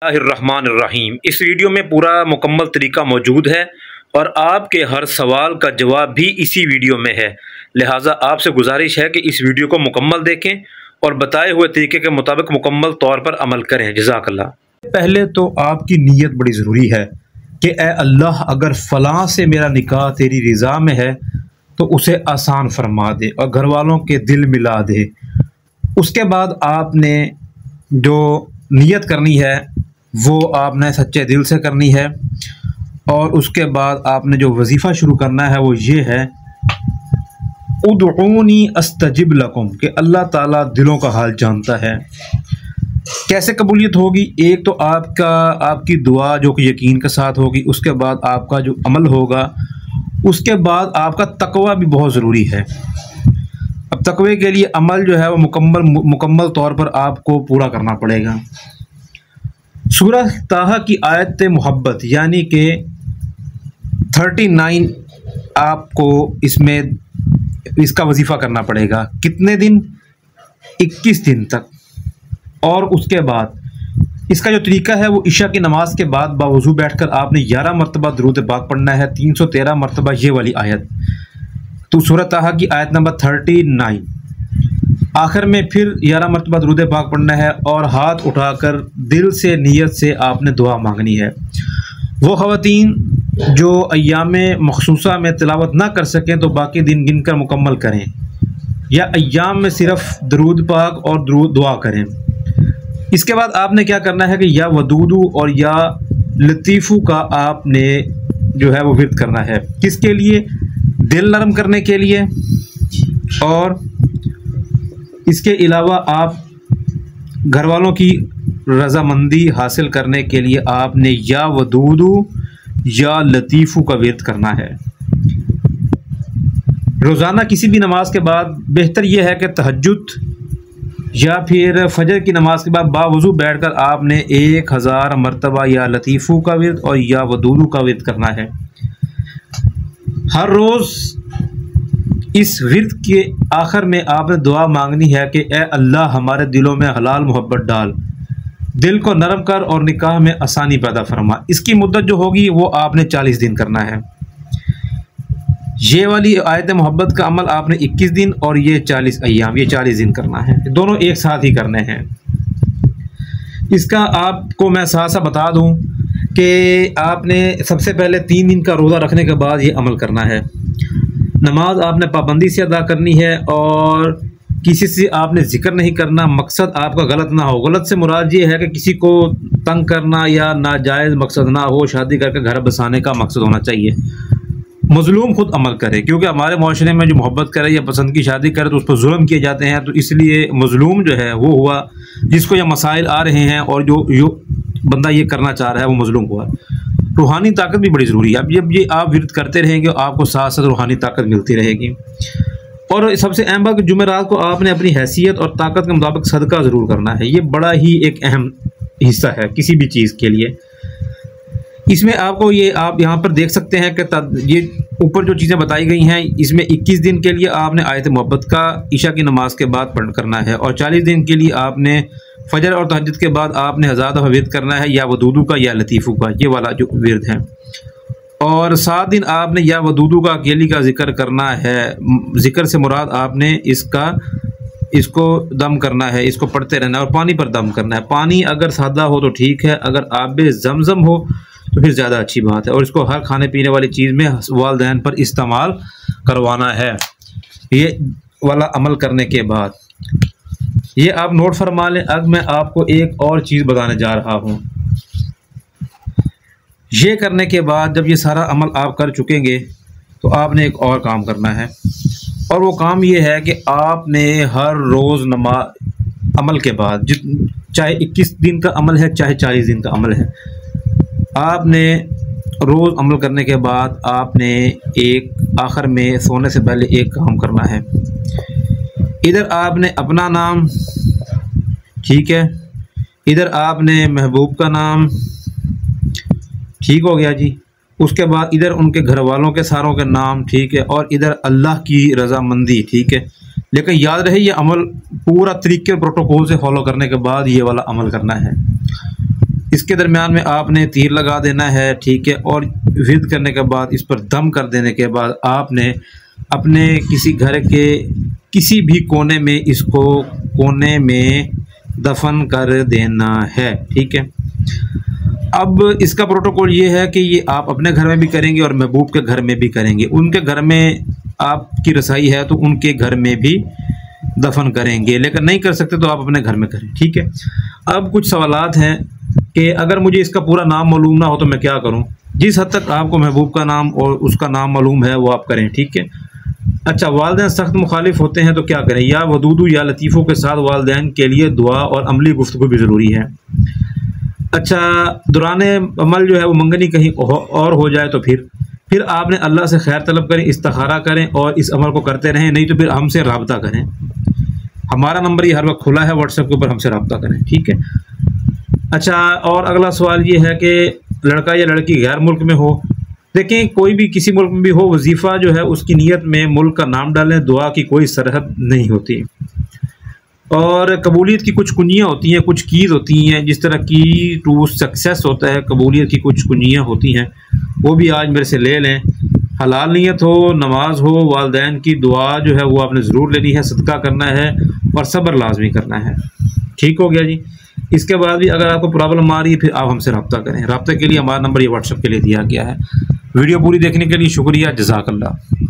बिस्मिल्लाहिर्रहमानिर्रहीम। इस वीडियो में पूरा मुकम्मल तरीका मौजूद है और आपके हर सवाल का जवाब भी इसी वीडियो में है। लिहाजा आपसे गुजारिश है कि इस वीडियो को मुकम्मल देखें और बताए हुए तरीके के मुताबिक मुकम्मल तौर पर अमल करें। जज़ाकल्लाह। पहले तो आपकी नीयत बड़ी ज़रूरी है कि ए अल्लाह, अगर फ़लाँ से मेरा निकाह तेरी रज़ा में है तो उसे आसान फरमा दे और घर वालों के दिल मिला दे। उसके बाद आपने जो नीयत करनी है वो आपने सच्चे दिल से करनी है और उसके बाद आपने जो वजीफ़ा शुरू करना है वो ये है, उदऊनी अस्तजिब लकुम, कि अल्लाह ताला दिलों का हाल जानता है। कैसे कबूलियत होगी? एक तो आपकी दुआ जो कि यकीन के साथ होगी, उसके बाद आपका जो अमल होगा, उसके बाद आपका तकवा भी बहुत ज़रूरी है। अब तकवे के लिए अमल जो है वो मुकम्मल तौर पर आपको पूरा करना पड़ेगा। सूरह ताहा की आयत मोहब्बत यानी कि 39 आपको इसका वजीफ़ा करना पड़ेगा। कितने दिन? 21 दिन तक। और उसके बाद इसका जो तरीका है वो इशा की नमाज के बाद बावजू बैठकर आपने 11 मरतबा दुरूद पाक पढ़ना है, 313 मरतबा ये वाली आयत। तो सूरह ताहा की आयत नंबर 39 आखिर में फिर 11 मरतबा दुरूद पाक पढ़ना है और हाथ उठाकर दिल से नीयत से आपने दुआ मांगनी है। वो ख़वातीन जो अय्याम मखसूसा में तिलावत ना कर सकें तो बाकी दिन गिन कर मुकम्मल करें, या अय्याम में सिर्फ दुरूद पाक और दुआ करें। इसके बाद आपने क्या करना है कि या वदूदू और या लतीफ़ू का आपने जो है वो विर्द करना है। किसके लिए? दिल नरम करने के लिए। और इसके अलावा आप घर वालों की रज़ामंदी हासिल करने के लिए आपने या वदूदू या लतीफ़ू का विर्द करना है। रोज़ाना किसी भी नमाज के बाद बेहतर यह है कि तहज्जुद या फिर फजर की नमाज के बाद बावजू बैठकर आपने 1000 मरतबा या लतीफ़ू का विर्द और या वदूदू का विर्द करना है। हर रोज़ इस विर्द के आखिर में आपने दुआ मांगनी है कि ए अल्लाह, हमारे दिलों में हलाल मोहब्बत डाल, दिल को नरम कर और निकाह में आसानी पैदा फरमा। इसकी मुद्दत जो होगी वो आपने 40 दिन करना है। ये वाली आयत मोहब्बत का अमल आपने 21 दिन और ये 40 अय्याम, ये 40 दिन करना है। दोनों एक साथ ही करने हैं। इसका आपको मैं साथ साथ बता दूं कि आपने सबसे पहले 3 दिन का रोज़ा रखने के बाद ये अमल करना है। नमाज आपने पाबंदी से अदा करनी है और किसी से आपने जिक्र नहीं करना। मकसद आपका गलत ना हो। गलत से मुराद ये है कि किसी को तंग करना या नाजायज़ मकसद ना हो। शादी करके घर बसाने का मकसद होना चाहिए। मजलूम खुद अमल करे, क्योंकि हमारे माशरे में जो मोहब्बत करे या पसंद की शादी करे तो उस पर जुल्म किए जाते हैं। तो इसलिए मजलूम जो है वो हुआ जिसको यह मसाइल आ रहे हैं और जो बंदा ये करना चाह रहा है वो मजलूम हुआ। रूहानी ताकत भी बड़ी ज़रूरी है। अब जब ये आप विर्द करते रहेंगे आपको साथ साथ रूहानी ताकत मिलती रहेगी। और सबसे अहम बात, जुमेरात को आपने अपनी हैसियत और ताकत के मुताबिक सदका ज़रूर करना है। ये बड़ा ही एक अहम हिस्सा है किसी भी चीज़ के लिए। इसमें आपको ये आप यहाँ पर देख सकते हैं कि ये ऊपर जो चीज़ें बताई गई हैं, इसमें 21 दिन के लिए आपने आयत मोहब्बत का इशा की नमाज के बाद पढ़ करना है और 40 दिन के लिए आपने फजर और तहज्जुद के बाद आपने 1000 दफ़ा विर्द करना है, या वदूदू का या लतीफ़ू का, ये वाला जो विर्द है। और 7 दिन आपने या वदूदू का अकेली का जिक्र करना है। जिक्र से मुराद आपने इसको दम करना है, इसको पढ़ते रहना है और पानी पर दम करना है। पानी अगर सादा हो तो ठीक है, अगर आबे ज़मज़म हो तो फिर ज़्यादा अच्छी बात है। और इसको हर खाने पीने वाली चीज़ में वालिदैन पर इस्तेमाल करवाना है। ये वाला अमल करने के बाद ये आप नोट फरमा लें। अब मैं आपको एक और चीज़ बताने जा रहा हूँ। ये करने के बाद जब ये सारा अमल आप कर चुकेंगे तो आपने एक और काम करना है, और वो काम ये है कि आपने हर रोज़ नमाज अमल के बाद, चाहे 21 दिन का अमल है चाहे 40 दिन का अमल है, आपने रोज़ अमल करने के बाद आपने एक आखिर में सोने से पहले एक काम करना है। इधर आपने अपना नाम, ठीक है, इधर आपने महबूब का नाम, ठीक हो गया जी। उसके बाद इधर उनके घर वालों के सारों के नाम, ठीक है, और इधर अल्लाह की रज़ामंदी, ठीक है। लेकिन याद रहे ये अमल पूरा तरीके प्रोटोकॉल से फॉलो करने के बाद ये वाला अमल करना है। इसके दरमियान में आपने तीर लगा देना है, ठीक है। और विद करने के बाद इस पर दम कर देने के बाद आपने अपने किसी घर के किसी भी कोने में इसको कोने में दफन कर देना है, ठीक है। अब इसका प्रोटोकॉल ये है कि ये आप अपने घर में भी करेंगे और महबूब के घर में भी करेंगे। उनके घर में आपकी रसाई है तो उनके घर में भी दफन करेंगे, लेकिन नहीं कर सकते तो आप अपने घर में करें, ठीक है। अब कुछ सवालात हैं कि अगर मुझे इसका पूरा नाम मालूम ना हो तो मैं क्या करूं। जिस हद तक आपको महबूब का नाम और उसका नाम मालूम है वो आप करें, ठीक है। अच्छा, वालिदैन सख्त मुखालिफ होते हैं तो क्या करें। या वदूदू या लतीफ़ों के साथ वालिदैन के लिए दुआ और अमली गुफ्तगू भी ज़रूरी है। अच्छा, दौरान अमल जो है वो मंगनी कहीं और हो जाए तो फिर आपने अल्लाह से खैर तलब करें, इस्तिखारा करें और इस अमल को करते रहें। नहीं तो फिर हमसे रब्ता करें। हमारा नंबर ये हर वक्त खुला है, व्हाट्सएप के ऊपर हमसे रब्ता करें, ठीक है। अच्छा, और अगला सवाल ये है कि लड़का या लड़की गैर मुल्क में हो। देखें, कोई भी किसी मुल्क में भी हो, वजीफ़ा जो है उसकी नीयत में मुल्क का नाम डालें। दुआ की कोई सरहद नहीं होती। और कबूलियत की कुछ कुंजियाँ होती हैं, कुछ कीज़ होती हैं, जिस तरह की टू सक्सेस होता है, कबूलियत की कुछ कुंजियाँ होती हैं, वो भी आज मेरे से ले लें। हलाल नीयत हो, नमाज हो, वालिदैन की दुआ जो है वो आपने ज़रूर लेनी है, सदका करना है और सब्र लाजमी करना है। ठीक हो गया जी। इसके बाद भी अगर आपको प्रॉब्लम आ रही है फिर आप हमसे रब्ता करें। रब्ते के लिए हमारा नंबर ये व्हाट्सएप के लिए दिया गया है। वीडियो पूरी देखने के लिए शुक्रिया। जज़ाकल्लाह।